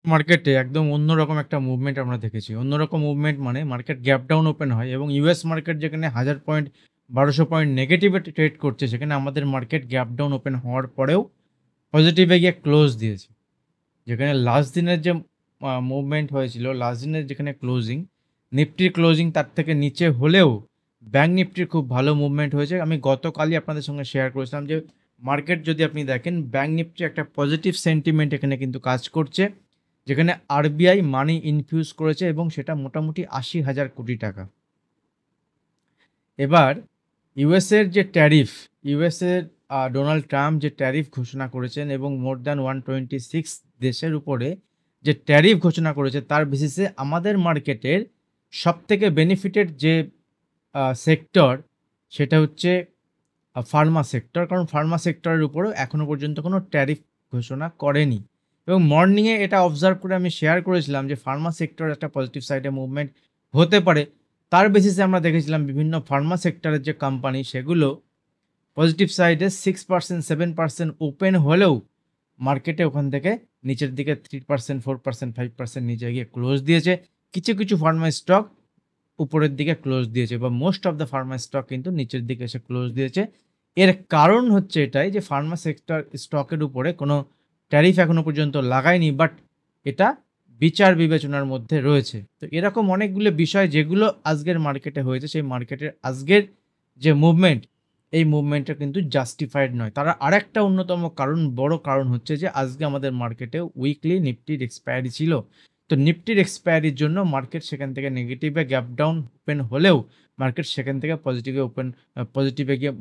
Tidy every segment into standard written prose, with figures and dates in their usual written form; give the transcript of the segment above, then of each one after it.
মার্কেটে একদম অন্যরকম একটা মুভমেন্ট আমরা দেখেছি। অন্যরকম মুভমেন্ট মানে মার্কেট গ্যাপ ডাউন ওপেন হয় এবং ইউএস মার্কেট যেখানে 1000 পয়েন্ট 1200 পয়েন্ট নেগেটিভে ট্রেড করছে, সেখানে আমাদের মার্কেট গ্যাপ ডাউন ওপেন হওয়ার পরেও পজিটিভে গিয়ে ক্লোজ দিয়েছে। যেখানে লাস্ট দিনের যে মুভমেন্ট হয়েছিল, লাস্ট দিনের যেখানে ক্লোজিং, নিফটির ক্লোজিং তার থেকে নিচে হলেও ব্যাঙ্ক নিফটির খুব ভালো মুভমেন্ট হয়েছে। আমি গতকালই আপনাদের সঙ্গে শেয়ার করেছিলাম যে মার্কেট যদি আপনি দেখেন, ব্যাঙ্ক নিফটি একটা পজিটিভ সেন্টিমেন্ট এখানে কিন্তু কাজ করছে। যেখানে আরবিআই মানি ইনফিউজ করেছে এবং সেটা মোটামুটি ৮০,০০০ কোটি টাকা। এবার ইউএসের যে ট্যারিফ, ইউএসের ডোনাল্ড ট্রাম্প যে ট্যারিফ ঘোষণা করেছেন এবং মোর দ্যান 126 দেশের উপরে যে ট্যারিফ ঘোষণা করেছে, তার বেসিসে আমাদের মার্কেটের সবথেকে বেনিফিটেড যে সেক্টর, সেটা হচ্ছে ফার্মা সেক্টর। কারণ ফার্মা সেক্টরের উপরেও এখনও পর্যন্ত কোনো ট্যারিফ ঘোষণা করেনি। এবং মর্নিংয়ে এটা অবজার্ভ করে আমি শেয়ার করেছিলাম যে ফার্মা সেক্টর একটা পজিটিভ সাইডে মুভমেন্ট হতে পারে। তার বেসিসে আমরা দেখেছিলাম বিভিন্ন ফার্মা সেক্টরের যে কোম্পানি, সেগুলো পজিটিভ সাইডে 6% 7% ওপেন হলেও মার্কেটে ওখান থেকে নিচের দিকে 3% 4% 5% নিচে গিয়ে ক্লোজ দিয়েছে। কিছু কিছু ফার্মা স্টক উপরের দিকে ক্লোজ দিয়েছে বা most of the Pharma stock কিন্তু নিচের দিকে এসে ক্লোজ দিয়েছে। এর কারণ হচ্ছে এটাই যে ফার্মা সেক্টর স্টকের উপরে কোনো ট্যারিফ এখনো পর্যন্ত লাগায়নি, বাট এটা বিচার বিবেচনার মধ্যে রয়েছে। তো এরকম অনেকগুলো বিষয় যেগুলো আজকের মার্কেটে হয়েছে, সেই মার্কেটের আজকের যে মুভমেন্ট, এই মুভমেন্টটা কিন্তু জাস্টিফাইড নয়। তার আরেকটা অন্যতম কারণ, বড় কারণ হচ্ছে যে আজকে আমাদের মার্কেটে উইকলি নিফটির এক্সপায়ারি ছিল। তো নিফটির এক্সপায়ারির জন্য মার্কেট সেখান থেকে নেগেটিভে গ্যাপ ডাউন ওপেন হলেও মার্কেট সেখান থেকে পজিটিভে গিয়ে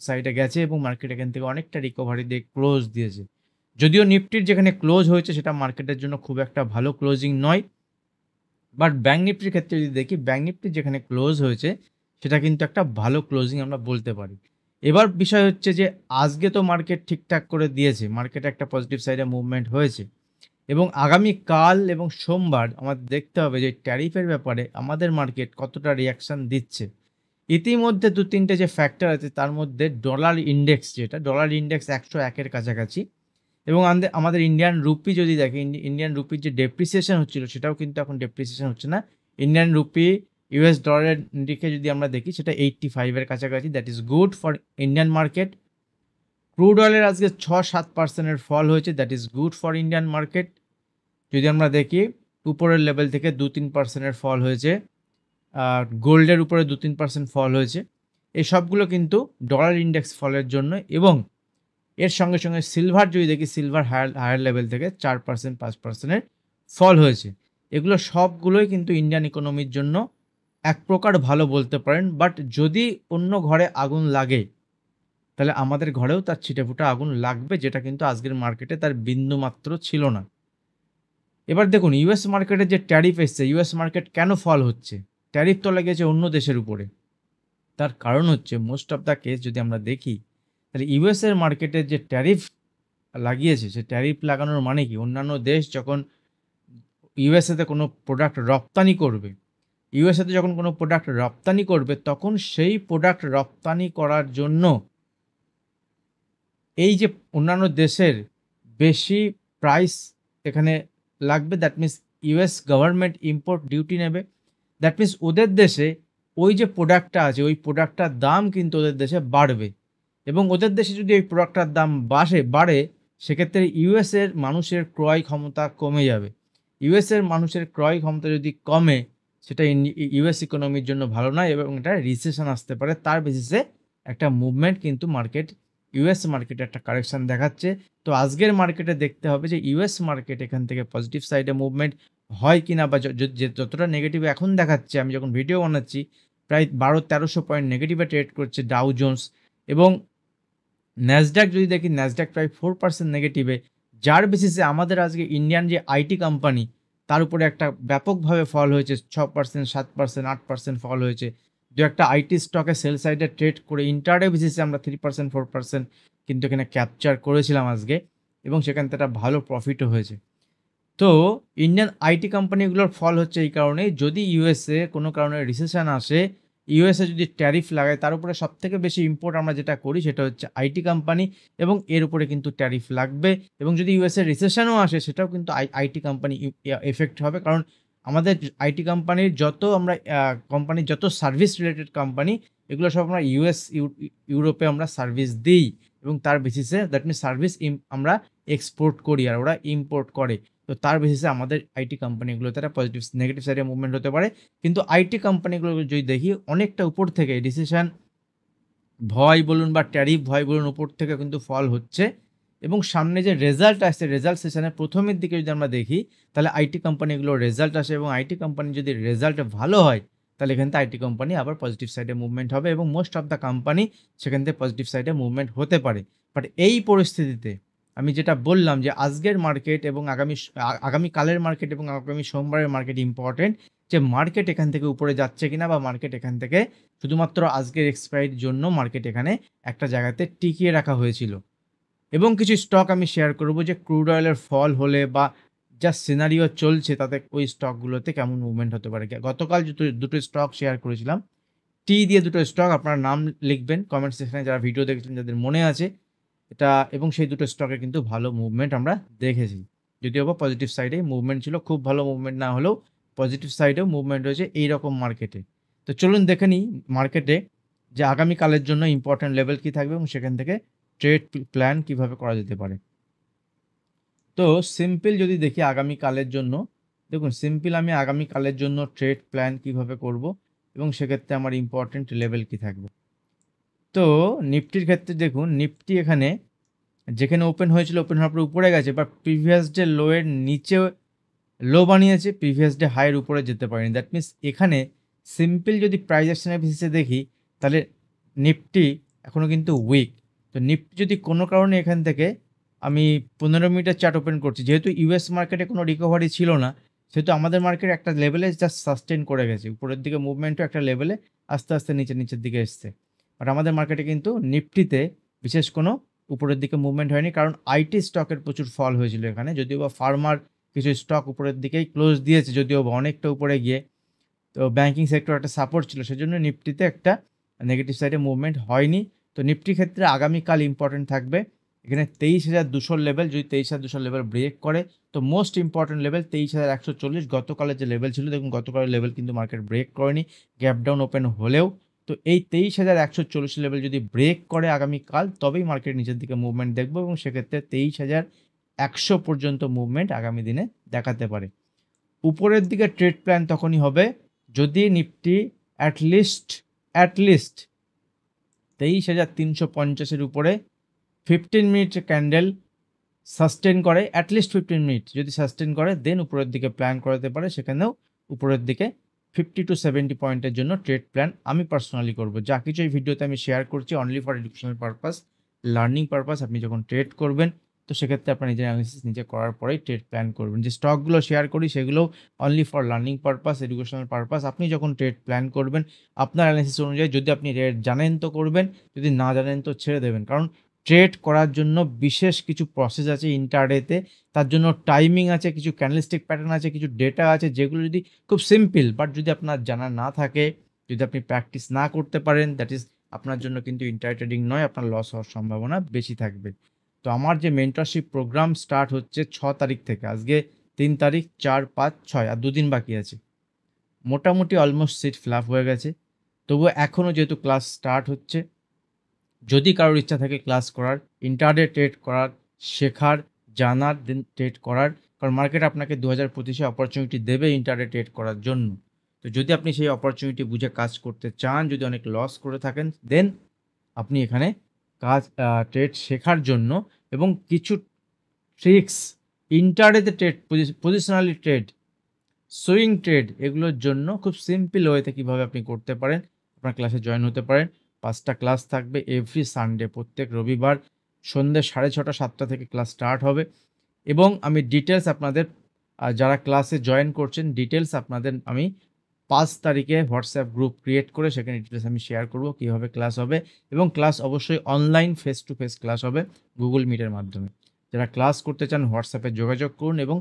সাইডে গেছে এবং মার্কেট এখান থেকে অনেকটা রিকভারি দিয়ে ক্লোজ দিয়েছে। যদিও নিফটির যেখানে ক্লোজ হয়েছে সেটা মার্কেটের জন্য খুব একটা ভালো ক্লোজিং নয়, বাট ব্যাঙ্ক নিফটির ক্ষেত্রে যদি দেখি, ব্যাঙ্ক নিফটির যেখানে ক্লোজ হয়েছে সেটা কিন্তু একটা ভালো ক্লোজিং আমরা বলতে পারি। এবার বিষয় হচ্ছে যে আজকে তো মার্কেট ঠিকঠাক করে দিয়েছে, মার্কেটে একটা পজিটিভ সাইডে মুভমেন্ট হয়েছে এবং আগামী কাল এবং সোমবার আমাদের দেখতে হবে যে ট্যারিফের ব্যাপারে আমাদের মার্কেট কতটা রিয়াকশান দিচ্ছে। ইতিমধ্যে ২-৩টে যে ফ্যাক্টর আছে তার মধ্যে ডলার ইন্ডেক্স, যেটা ডলার ইন্ডেক্স ১০১-এর কাছাকাছি এবং আমাদের ইন্ডিয়ান রুপি যদি দেখি, ইন্ডিয়ান রুপির যে ডেপ্রিসিয়েশন হচ্ছিল সেটাও কিন্তু এখন ডেপ্রিসিয়েশন হচ্ছে না। ইন্ডিয়ান রুপি ইউএস ডলারের দিকে যদি আমরা দেখি সেটা 85-এর কাছাকাছি, that is good for Indian market. Crude অয়েলের আজকে ৬-৭% ফল হয়েছে, that is good for Indian market. যদি আমরা দেখি উপরের লেভেল থেকে ২-৩% ফল হয়েছে, আর গোল্ডের উপরে ২-৩% ফল হয়েছে। এই সবগুলো কিন্তু ডলার ইন্ডেক্স ফলের জন্য এবং এর সঙ্গে সঙ্গে সিলভার যদি দেখি, সিলভার হায়ার লেভেল থেকে 4% 5%-এর ফল হয়েছে। এগুলো সবগুলোই কিন্তু ইন্ডিয়ান ইকোনমির জন্য এক প্রকার ভালো বলতে পারেন। বাট যদি অন্য ঘরে আগুন লাগে, তাহলে আমাদের ঘরেও তার ছিটেফোঁটা আগুন লাগবে, যেটা কিন্তু আজকের মার্কেটে তার বিন্দুমাত্র ছিল না। এবার দেখুন ইউএস মার্কেটের যে ট্যারিফ এসছে, ইউএস মার্কেট কেন ফল হচ্ছে? ট্যারিফ তো লেগেছে অন্য দেশের উপরে। তার কারণ হচ্ছে মোস্ট অফ দ্য কেস যদি আমরা দেখি, তাহলে ইউএসের মার্কেটে যে ট্যারিফ লাগিয়েছে, সে ট্যারিফ লাগানোর মানে কি? অন্যান্য দেশ যখন ইউএসএতে কোনো প্রোডাক্ট রপ্তানি করবে, ইউএসএতে যখন কোনো প্রোডাক্ট রপ্তানি করবে, তখন সেই প্রোডাক্ট রপ্তানি করার জন্য এই যে অন্যান্য দেশের বেশি প্রাইস এখানে লাগবে, that means US government import duty নেবে। দ্যাট মিনস ওদের দেশে ওই যে প্রোডাক্টটা আছে, ওই প্রোডাক্টটার দাম কিন্তু ওদের দেশে বাড়বে এবং ওদের দেশে যদি ওই প্রোডাক্টটার দাম বাড়ে, সেক্ষেত্রে ইউএসের মানুষের ক্রয় ক্ষমতা কমে যাবে। ইউএসের মানুষের ক্রয় ক্ষমতা যদি কমে, সেটা ইউএস ইকোনমির জন্য ভালো নয় এবং এটা রিসেশন আসতে পারে। তার বেসিসে একটা মুভমেন্ট কিন্তু মার্কেট, ইউএস মার্কেটে একটা কারেকশন দেখাচ্ছে। তো আজকের মার্কেটে দেখতে হবে যে ইউএস মার্কেট এখান থেকে পজিটিভ সাইডে মুভমেন্ট হয় কিনা, বা যতটা নেগেটিভ এখন দেখাচ্ছে, আমি যখন ভিডিও বানাচ্ছি প্রায় ১২00-১৩০০ পয়েন্ট নেগেটিভে ট্রেড করছে ডাউ জোন্স এবং ন্যাসডাক যদি দেখি, ন্যাসডাক প্রায় 4% নেগেটিভে, যার বেসিসে আমাদের আজকে ইন্ডিয়ান যে আইটি কোম্পানি, তার উপরে একটা ব্যাপকভাবে ফল হয়েছে। 6% 7% 8% ফল হয়েছে। দু একটা আইটি স্টকে সেল সাইডে ট্রেড করে ইন্টারডে বেসিসে আমরা 3% 4% কিন্তু এখানে ক্যাপচার করেছিলাম আজকে এবং সেখান থেকে একটা ভালো প্রফিটও হয়েছে। তো ইন্ডিয়ান আইটি কোম্পানিগুলোর ফল হচ্ছে এই কারণেই, যদি ইউএসএ কোনো কারণে রিসেশন আসে ইউএসএ যদি ট্যারিফ লাগায় তার উপরে সবথেকে বেশি ইম্পোর্ট আমরা যেটা করি সেটা হচ্ছে আইটি কোম্পানি এবং এর উপরে কিন্তু ট্যারিফ লাগবে এবং যদি ইউএসএ রিসেশনও আসে সেটাও কিন্তু আইটি কোম্পানি এফেক্ট হবে। কারণ আমাদের আইটি কোম্পানির যত আমরা কোম্পানির যত সার্ভিস রিলেটেড কোম্পানি এগুলো সব আমরা ইউরোপে আমরা সার্ভিস দিই এবং তার বেসিসে দ্যাট মিনস সার্ভিস আমরা এক্সপোর্ট করি আর ওরা ইম্পোর্ট করে। তো তার বেসিসে আমাদের আইটি কোম্পানিগুলোতে একটা পজিটিভ নেগেটিভ সাইডে মুভমেন্ট হতে পারে। কিন্তু আইটি কোম্পানিগুলো যদি দেখি অনেকটা উপর থেকে ডিসিশন ভয় বলুন বা ট্যারিফ ভয় বলুন উপর থেকে কিন্তু ফল হচ্ছে এবং সামনে যে রেজাল্ট আসছে রেজাল্ট সেশনের প্রথমের দিকে যদি আমরা দেখি তাহলে আইটি কোম্পানিগুলোর রেজাল্ট আসে এবং আইটি কোম্পানি যদি রেজাল্ট ভালো হয় তাহলে এখান থেকে আইটি কোম্পানি আবার পজিটিভ সাইডে মুভমেন্ট হবে এবং মোস্ট অফ দ্য কোম্পানি সেখান থেকে পজিটিভ সাইডে মুভমেন্ট হতে পারে। বাট এই পরিস্থিতিতে আমি যেটা বললাম যে আজকের মার্কেট এবং আগামীকালের মার্কেট এবং আগামী সোমবারের মার্কেট ইম্পর্টেন্ট, যে মার্কেট এখান থেকে উপরে যাচ্ছে কিনা বা মার্কেট এখান থেকে শুধুমাত্র আজকের এক্সপায়ারির জন্য মার্কেট এখানে একটা জায়গাতে টিকিয়ে রাখা হয়েছিল। এবং কিছু স্টক আমি শেয়ার করব যে ক্রুড অয়েলের ফল হলে বা যা সিনারিও চলছে তাতে ওই স্টকগুলোতে কেমন মুভমেন্ট হতে পারে। গতকাল দুটো স্টক শেয়ার করেছিলাম, টি দিয়ে দুটো স্টক, আপনার নাম লিখবেন কমেন্ট সেকশনে যারা ভিডিও দেখেছেন যাদের মনে আছে এটা, এবং সেই দুটো স্টকে কিন্তু ভালো মুভমেন্ট আমরা দেখেছি, যদিও বা পজিটিভ সাইডে মুভমেন্ট ছিল, খুব ভালো মুভমেন্ট না হলেও পজিটিভ সাইডেও মুভমেন্ট হয়েছে এইরকম মার্কেটে। তো চলুন দেখে নিই মার্কেটে যে আগামীকালের জন্য ইম্পর্ট্যান্ট লেভেল কী থাকবে এবং সেখান থেকে ট্রেড প্ল্যান কিভাবে করা যেতে পারে। তো সিম্পল যদি দেখি আগামীকালের জন্য, দেখুন সিম্পল আমি আগামীকালের জন্য ট্রেড প্ল্যান কিভাবে করব এবং সেক্ষেত্রে আমার ইম্পর্ট্যান্ট লেভেল কি থাকবে। তো নিফটির ক্ষেত্রে দেখুন নিফটি এখানে যেখানে ওপেন হয়েছিল ওপেন হওয়ার পর উপরে গেছে, বা প্রিভিয়াস ডে লোয়ের নিচে লো বানিয়েছে, প্রিভিয়াস ডে হাইয়ের উপরে যেতে পারেনি। দ্যাট মিনস এখানে সিম্পল যদি প্রাইস অ্যাকশনের বেসিসে দেখি তাহলে নিফটি এখনও কিন্তু উইক। তো নিফটি যদি কোনো কারণে এখান থেকে আমি 15 মিনিটের চার্ট ওপেন করছি, যেহেতু ইউএস মার্কেটে কোনো রিকভারি ছিল না সেহেতু আমাদের মার্কেট একটা লেভেলে জাস্ট সাস্টেন করে গেছে, উপরের দিকে মুভমেন্টও একটা লেভেলের আস্তে নিচের দিকে এসছে। বাট আমাদের মার্কেটে কিন্তু নিফটিতে বিশেষ কোনো উপরের দিকে মুভমেন্ট হয়নি, কারণ আইটি স্টকের প্রচুর ফল হয়েছিল এখানে, যদিও বা ফার্মার কিছু স্টক উপরের দিকেই ক্লোজ দিয়েছে, যদিও বা অনেকটা উপরে গিয়ে। তো ব্যাঙ্কিং সেক্টর একটা সাপোর্ট ছিল, সেজন্য নিফটিতে একটা নেগেটিভ সাইডে মুভমেন্ট হয়নি। তো নিফটির ক্ষেত্রে আগামীকাল ইম্পর্টেন্ট থাকবে এখানে 23,200 লেভেল, যদি 23,200 লেভেল ব্রেক করে তো মোস্ট ইম্পর্টেন্ট লেভেল 23,140। গতকালের যে লেভেল ছিল দেখুন গতকালের লেভেল কিন্তু মার্কেট ব্রেক করেনি, গ্যাপ ডাউন ওপেন হলেও। তো এই 23,140 লেভেল যদি ব্রেক করে আগামীকাল তবেই মার্কেট নিচের দিকে মুভমেন্ট দেখবো এবং সেক্ষেত্রে 23,100 পর্যন্ত মুভমেন্ট আগামী দিনে দেখাতে পারে। উপরের দিকে ট্রেড প্ল্যান তখনই হবে যদি নিফটি অ্যাটলিস্ট 23,350-এর উপরে 15 মিনিট ক্যান্ডেল সাস্টেন করে, অ্যাটলিস্ট 15 মিনিট যদি সাস্টেন করে দেন উপরের দিকে প্ল্যান করাতে পারে। সেখানেও উপরের দিকে 50 to 70 পয়েন্টের জন্য ট্রেড প্ল্যান আমি পার্সোনালি করব। যা কিছু এই ভিডিওতে আমি শেয়ার করছি only for educational purpose, learning purpose. আপনি যখন ট্রেড করবেন তো সেক্ষেত্রে আপনার নিজের অ্যানালিসিস নিজে করার পরেই ট্রেড প্ল্যান করবেন। যে স্টকগুলো শেয়ার করি সেগুলো only for learning purpose, educational purpose. আপনি যখন ট্রেড প্ল্যান করবেন আপনার অ্যানালিসিস অনুযায়ী, যদি আপনি রেট জানেন তো করবেন, যদি না জানেন তো ছেড়ে দেবেন। কারণ ট্রেড করার জন্য বিশেষ কিছু প্রসেস আছে ইন্টারডেতে, তার জন্য টাইমিং আছে, কিছু ক্যান্ডেলস্টিক প্যাটার্ন আছে, কিছু ডেটা আছে, যেগুলো যদি খুব সিম্পল বাট যদি আপনার জানা না থাকে, যদি আপনি প্র্যাকটিস না করতে পারেন, দ্যাট ইজ আপনার জন্য কিন্তু ইন্টার ট্রেডিং নয়, আপনার লস হওয়ার সম্ভাবনা বেশি থাকবে। তো আমার যে মেন্টরশিপ প্রোগ্রাম স্টার্ট হচ্ছে 6 তারিখ থেকে, আজকে 3 তারিখ, 4, 5, 6 আর 2 দিন বাকি আছে। মোটামুটি অলমোস্ট সিট ফ্ল্যাপ হয়ে গেছে, তবুও এখনও যেহেতু ক্লাস স্টার্ট হচ্ছে, যদি কারোর ইচ্ছা থাকে ক্লাস করার, ইন্টারডে ট্রেড করার, শেখার, জানার, দেন ট্রেড করার, কারণ মার্কেট আপনাকে 2025-এ অপরচুনিটি দেবে ইন্টারডে ট্রেড করার জন্য। তো যদি আপনি সেই অপরচুনিটি বুঝে কাজ করতে চান, যদি অনেক লস করে থাকেন, দেন আপনি এখানে ট্রেড শেখার জন্য এবং কিছু ট্রিক্স ইন্টারডেতে trade, positionally trade, swing trade, এগুলোর জন্য খুব সিম্পল ওয়েতে কীভাবে আপনি করতে পারেন আপনার ক্লাসে জয়েন হতে পারেন। 5টা ক্লাস থাকবে এভরি সানডে, প্রত্যেক রবিবার সন্ধ্যে 6:30, 7টা থেকে ক্লাস স্টার্ট হবে। এবং আমি ডিটেলস আপনাদের যারা ক্লাসে জয়েন করছেন ডিটেলস আপনাদের আমি 5 তারিখে হোয়াটসঅ্যাপ গ্রুপ ক্রিয়েট করে সেখানে ডিটেলস আমি শেয়ার করব কীভাবে ক্লাস হবে। এবং ক্লাস অবশ্যই online face to face class হবে গুগল মিটের মাধ্যমে। যারা ক্লাস করতে চান হোয়াটসঅ্যাপে যোগাযোগ করুন এবং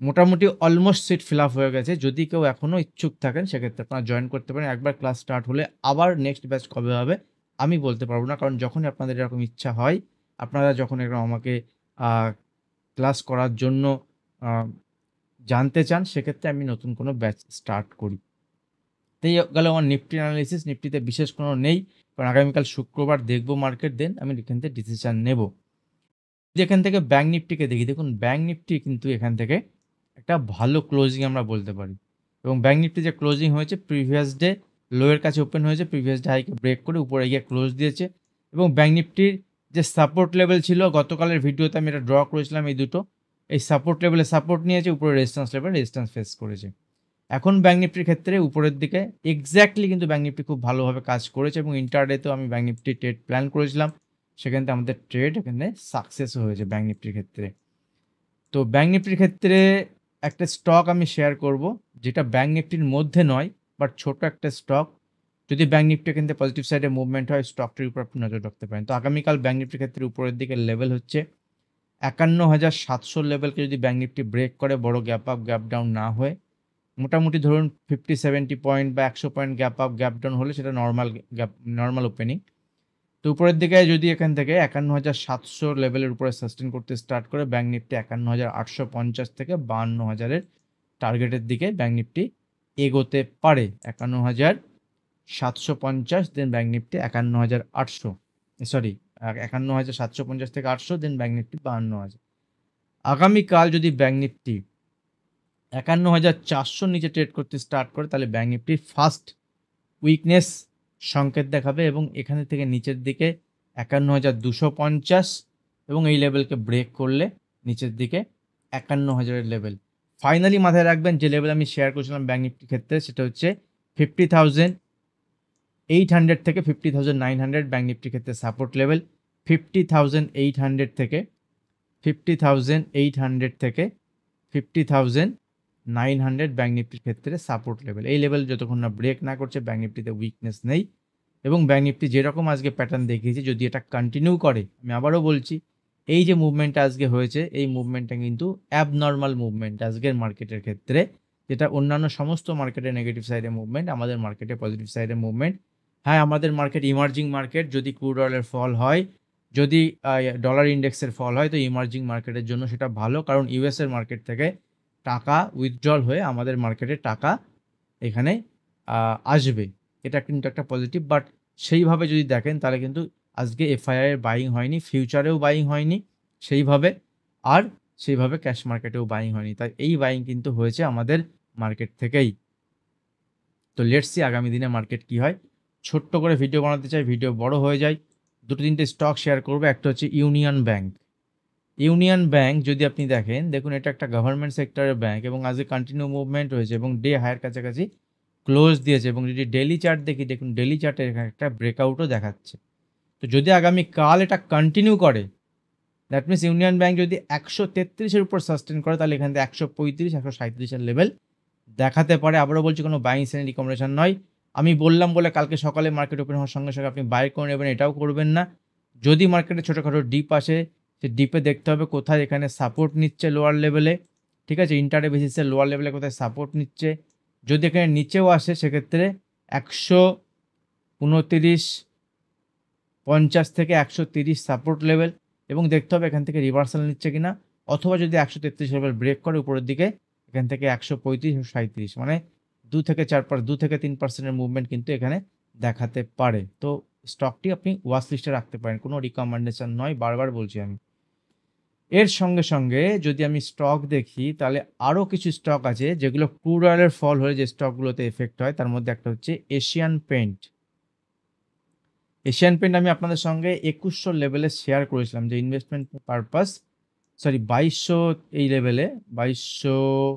মোটামুটি অলমোস্ট সিট ফিল আপ হয়ে গেছে। যদি কেউ এখনও ইচ্ছুক থাকেন সেক্ষেত্রে আপনারা জয়েন করতে পারেন। একবার ক্লাস স্টার্ট হলে আবার নেক্সট ব্যাচ কবে হবে আমি বলতে পারব না। কারণ যখনই আপনাদের এরকম ইচ্ছা হয়, আপনারা যখন এরকম আমাকে আ ক্লাস করার জন্য আ জানতে চান, সেক্ষেত্রে আমি নতুন কোনো ব্যাচ স্টার্ট করি। তো এই গেল আমার নিফটি অ্যানালিসিস। নিফটিতে বিশেষ কোনো নেই। কারণ আগামীকাল শুক্রবার দেখব মার্কেট, দেন আমি এখান থেকে ডিসিশন নেব। যদি এখান থেকে ব্যাংক নিফটিকে দেখি, দেখুন ব্যাংক নিফটি কিন্তু এখান থেকে একটা ভালো ক্লোজিং আমরা বলতে পারি। এবং ব্যাংক নিফটি যে ক্লোজিং হয়েছে প্রিভিয়াস ডে লোয়ের কাছে ওপেন হয়েছে, প্রিভিয়াস ডে হাইকে ব্রেক করে উপরে গিয়ে ক্লোজ দিয়েছে। এবং ব্যাংক নিফটির যে সাপোর্ট লেভেল ছিল গতকালের ভিডিওতে আমি এটা ড্র করেছিলাম, এই দুটো এই সাপোর্ট লেভেলে সাপোর্ট নিয়েছে, উপরে রেজিস্ট্যান্স লেভেল রেজিস্ট্যান্স ফেস করেছে। এখন ব্যাংক নিফটির ক্ষেত্রে উপরের দিকে এক্স্যাক্টলি কিন্তু ব্যাংক নিফটি খুব ভালোভাবে কাজ করেছে এবং ইন্টারডেতেও আমি ব্যাংক নিফটি ট্রেড প্ল্যান করেছিলাম, সেখান থেকে আমাদের ট্রেড এখানে সাকসেসও হয়েছে ব্যাংক নিফটির ক্ষেত্রে। তো ব্যাংক নিফটির ক্ষেত্রে একটা স্টক আমি শেয়ার করব, যেটা ব্যাংক নিফটির মধ্যে নয় বাট ছোট একটা স্টক। যদি ব্যাংক নিফটি এখান থেকে পজিটিভ সাইডে মুভমেন্ট হয়, স্টকটির উপর আপনি নজর রাখতে পারেন। তো আগামীকাল ব্যাংক নিফটির ক্ষেত্রে উপরের দিকে লেভেল হচ্ছে ৫১,৭০০ লেভেলকে যদি ব্যাংক নিফটি ব্রেক করে, বড় গ্যাপ আপ গ্যাপ ডাউন না হয়ে, মোটামুটি ধরুন 50-70 পয়েন্ট বা 100 point gap up gap down হলে সেটা নর্মাল ওপেনিং। তো উপরের দিকে যদি এখান থেকে ৫১,৭০০ লেভেলের উপরে সাস্টেন করতে স্টার্ট করে, ব্যাংক নিফটি ৫১,৮৫০ থেকে ৫২,০০০-এর টার্গেটের দিকে ব্যাংক নিফটি এগোতে পারে। ৫১,৭৫০ দেন ব্যাংক নিফটি ৫১,৮০০, সরি ৫১,৭৫০ থেকে ৮০০, দেন ব্যাংক নিফটি ৫২,০০০। আগামীকাল যদি ব্যাংক নিফটি ৫১,৪০০ নিচে ট্রেড করতে স্টার্ট করে, তাহলে ব্যাংক নিফটির ফার্স্ট উইকনেস সংকেত দেখাবে এবং এখানে থেকে নিচের দিকে ৫১,২৫০ এবং এই লেভেলকে ব্রেক করলে নিচের দিকে ৫১,০০০-এর লেভেল। ফাইনালি মাথায় রাখবেন যে লেভেল আমি শেয়ার করেছিলাম ব্যাংক নিফটির ক্ষেত্রে, সেটা হচ্ছে 50,800 থেকে 50,900 ব্যাংক নিফটির ক্ষেত্রে সাপোর্ট লেভেল। 50,800 থেকে 50,900 ব্যাংক নিফটির ক্ষেত্রে সাপোর্ট লেভেল। এই লেভেল যতক্ষণ না ব্রেক না করছে, ব্যাংক নিফটিতে উইকনেস নেই। এবং ব্যাংক নিফটি যেরকম আজকে প্যাটার্ন দেখিয়েছে, যদি এটা কন্টিনিউ করে, আমি আবারও বলছি, এই যে মুভমেন্টটা আজকে হয়েছে, এই মুভমেন্টটা কিন্তু অ্যাবনর্মাল মুভমেন্ট আজকের মার্কেটের ক্ষেত্রে, যেটা অন্যান্য সমস্ত মার্কেটে নেগেটিভ সাইডে মুভমেন্ট, আমাদের মার্কেটে পজিটিভ সাইডে মুভমেন্ট। হ্যাঁ, আমাদের মার্কেট ইমার্জিং মার্কেট। যদি ক্রুড অয়েলের ফল হয়, যদি ডলার ইন্ডেক্সের ফল হয়, তো ইমার্জিং মার্কেটের জন্য সেটা ভালো, কারণ ইউএসের মার্কেট থেকে টাকা উইথড্রল হয়ে আমাদের মার্কেটে টাকা এখানে আসবে। এটা কিন্তু একটা পজিটিভ। বাট সেইভাবে যদি দেখেন তাহলে কিন্তু আজকে এফআইআই এর বাইং হয়নি, ফিউচারেও বাইং হয়নি সেইভাবে, আর সেইভাবে ক্যাশ মার্কেটেও বাইং হয়নি। তাই এই বাইং কিন্তু হয়েছে আমাদের মার্কেট থেকেই। তো লেটস সি আগামী দিনে মার্কেট কী হয়। ছোট্ট করে ভিডিও বানাতে চাই, ভিডিও বড় হয়ে যায়। দুটো তিনটে স্টক শেয়ার করবো। একটা হচ্ছে ইউনিয়ন ব্যাংক। ইউনিয়ন ব্যাংক যদি আপনি দেখেন, দেখুন এটা একটা গভর্নমেন্ট সেক্টরের ব্যাংক এবং আজকে কন্টিনিউ মুভমেন্ট হয়েছে এবং ডে হায়ার কাছাকাছি ক্লোজ দিয়েছে। এবং যদি ডেইলি চার্ট দেখি, দেখুন ডেইলি চার্টে এখানে একটা ব্রেকআউটও দেখাচ্ছে। তো যদি আগামী কাল এটা কন্টিনিউ করে, দ্যাট মিনস ইউনিয়ন ব্যাংক যদি ১৩৩-এর উপর সাস্টেন করে, তাহলে এখান থেকে ১৩৫-১৩৭-এর লেভেল দেখাতে পারে। আবারও বলছি, কোনো বাইং সেল রিকমেন্ডেশন নয়। আমি বললাম বলে কালকে সকালে মার্কেট ওপেন হওয়ার সঙ্গে সঙ্গে আপনি বাই করে নেবেন, এটাও করবেন না। যদি মার্কেটে ছোটোখাটো ডিপ আসে, সে ডিপে দেখতে হবে কোথায় এখানে সাপোর্ট নিচ্ছে লোয়ার লেভেলে, ঠিক আছে, ইন্টারডে বেসিসে লোয়ার লেভেলে কোথায় সাপোর্ট নিচ্ছে। যদি এখানে নিচেও আসে, সেক্ষেত্রে ১২৯.৫০ থেকে ১৩০ সাপোর্ট লেভেল এবং দেখতে হবে এখান থেকে রিভার্সাল নিচ্ছে কিনা, অথবা যদি ১৩৩ লেভেল ব্রেক করে উপরের দিকে, এখান থেকে ১৩৫-১৩৭, মানে ২-৩% মুভমেন্ট কিন্তু এখানে দেখাতে পারে। তো স্টকটি আপনি ওয়াচ লিস্টে রাখতে পারেন, কোনো রিকমেন্ডেশন নয়, বারবার বলছি আমি। এর সঙ্গে সঙ্গে যদি আমি স্টক দেখি, তাহলে আরও কিছু স্টক আছে যেগুলো ক্রুড অয়েলের ফল হলে যে স্টকগুলোতে এফেক্ট হয়। তার মধ্যে একটা হচ্ছে এশিয়ান পেইন্ট। এশিয়ান পেইন্ট আমি আপনাদের সঙ্গে ২১০০ লেভেলে শেয়ার করেছিলাম যে ইনভেস্টমেন্ট পারপাস, সরি ২২০০ এই লেভেলে, ২২০০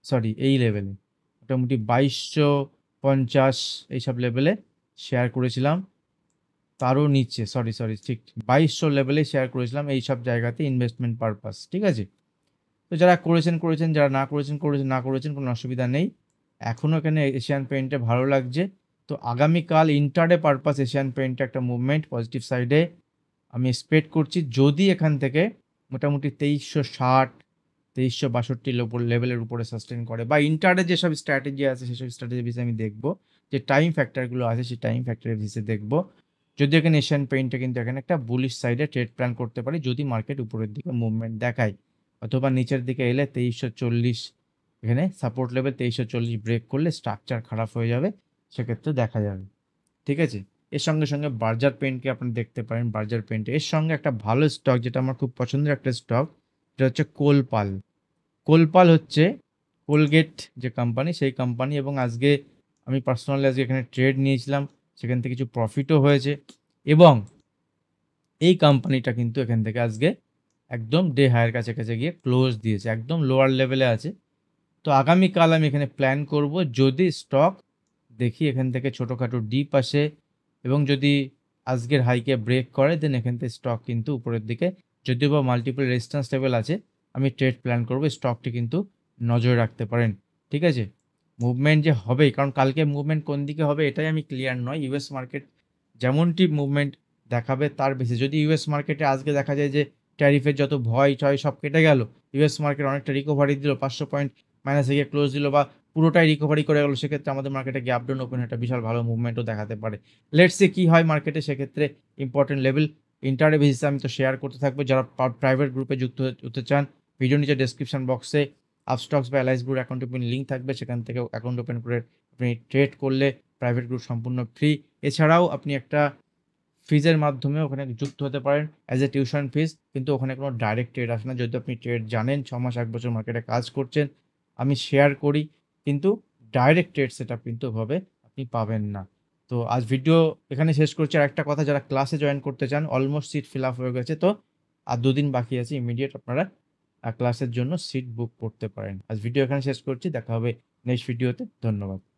সরি এই লেভেলে মোটামুটি ২২৫০ এইসব লেভেলে শেয়ার করেছিলাম। তারও নিচে সরি ঠিক ২২০০ লেভেলে শেয়ার করেছিলাম এই সব জায়গাতে ইনভেস্টমেন্ট পারপাস, ঠিক আছে। তো যারা করেছেন, যারা না করেছেন কোনো অসুবিধা নেই। এখনও এখানে এশিয়ান পেইন্টে ভালো লাগছে। তো আগামীকাল ইন্টারডে পারপাস এশিয়ান পেইন্টে একটা মুভমেন্ট পজিটিভ সাইডে আমি এক্সপেক্ট করছি। যদি এখান থেকে মোটামুটি ২৩৬০ 2362 লেভেলের উপরে সাস্টেন করে, বা ইন্টারডে যেসব স্ট্র্যাটেজি আছে সেসব স্ট্র্যাটেজি বেসে আমি দেখব, যে টাইম ফ্যাক্টরগুলো আছে সেই টাইম ফ্যাক্টরের বেসে দেখব। যদি এখানে এশিয়ান পেইন্টে কিন্তু এখানে একটা বুলিশ সাইডে ট্রেড প্ল্যান করতে পারি যদি মার্কেট উপরের দিকে মুভমেন্ট দেখায়, অথবা নিচের দিকে এলে 2340 এখানে সাপোর্ট লেভেল 2340 ব্রেক করলে স্ট্রাকচার খারাপ হয়ে যাবে, সেক্ষেত্রে দেখা যাবে। ঠিক আছে, এর সঙ্গে সঙ্গে বার্জার পেইন্টকে আপনি দেখতে পারেন। বার্জার পেইন্ট এর সঙ্গে একটা ভালো স্টক, যেটা আমার খুব পছন্দের একটা স্টক, যেটা হচ্ছে কোলপাল। কোলপাল হচ্ছে কোলগেট যে কোম্পানি, সেই কোম্পানি, এবং আজকে আমি পার্সোনালি আজকে এখানে ট্রেড নিয়েছিলাম, সেখান থেকে কিছু প্রফিটও হয়েছে, এবং এই কোম্পানিটা কিন্তু এখান থেকে আজকে একদম ডে হায়ার কাছে কাছে গিয়ে ক্লোজ দিয়েছে, একদম লোয়ার লেভেলে আছে। তো আগামীকাল আমি এখানে প্ল্যান করব, যদি স্টক দেখি এখান থেকে ছোটোখাটো ডিপ আসে এবং যদি আজকের হাইকে ব্রেক করে, দেন এখান থেকে স্টক কিন্তু উপরের দিকে, যদিও বা মাল্টিপল রেজিস্ট্যান্স লেভেল আছে, আমি ট্রেড প্ল্যান করব। স্টকটি কিন্তু নজরে রাখতে পারেন। ঠিক আছে, মুভমেন্ট যে হবেই, কারণ কালকে মুভমেন্ট কোন দিকে হবে এটাই আমি ক্লিয়ার নয়। ইউএস মার্কেট যেমনটি মুভমেন্ট দেখাবে তার বেশি, যদি ইউএস মার্কেটে আজকে দেখা যায় যে ট্যারিফের যত ভয় টয় সব কেটে গেল, ইউএস মার্কেট অনেকটা রিকভারি দিল, 500 পয়েন্ট মাইনাসে গিয়ে ক্লোজ দিল, বা পুরোটাই রিকভারি করে গেল, সেক্ষেত্রে আমাদের মার্কেটে গ্যাপ ডাউন ওপেন একটা বিশাল ভালো মুভমেন্টও দেখাতে পারে। লেটস সি কী হয় মার্কেটে। সেক্ষেত্রে ইম্পর্টেন্ট লেভেল ইন্টারডে বেসিসে আমি তো শেয়ার করতে থাকবো। যারা প্রাইভেট গ্রুপে যুক্ত হতে চান, ভিডিও নিচে ডেসক্রিপশন বক্সে আপস্টক্স বা এলআইস গ্রুপ অ্যাকাউন্ট ওপেন লিঙ্ক থাকবে, সেখান থেকে অ্যাকাউন্ট ওপেন করে আপনি ট্রেড করলে প্রাইভেট গ্রুপ সম্পূর্ণ ফ্রি। এছাড়াও আপনি একটা ফিজের মাধ্যমে ওখানে যুক্ত হতে পারেন অ্যাজ এ টিউশন ফিজ, কিন্তু ওখানে কোনো ডাইরেক্ট ট্রেড আসে না। যদি আপনি ট্রেড জানেন, 6 মাস 1 বছর মার্কেটে কাজ করছেন, আমি শেয়ার করি, কিন্তু ডাইরেক্ট ট্রেড সেট আপ কিন্তু ওভাবে আপনি পাবেন না। তো আজ ভিডিও এখানে শেষ করছি। আর একটা কথা, যারা ক্লাসে জয়েন করতে চান, অলমোস্ট সিট ফিল আপ হয়ে গেছে, তো আর 2 দিন বাকি আছে, ইমিডিয়েট আপনারা ক্লাসের জন্য সিট বুক করতে পারেন। আজ ভিডিও এখানে শেষ করছি, দেখা হবে নেক্সট ভিডিওতে। ধন্যবাদ।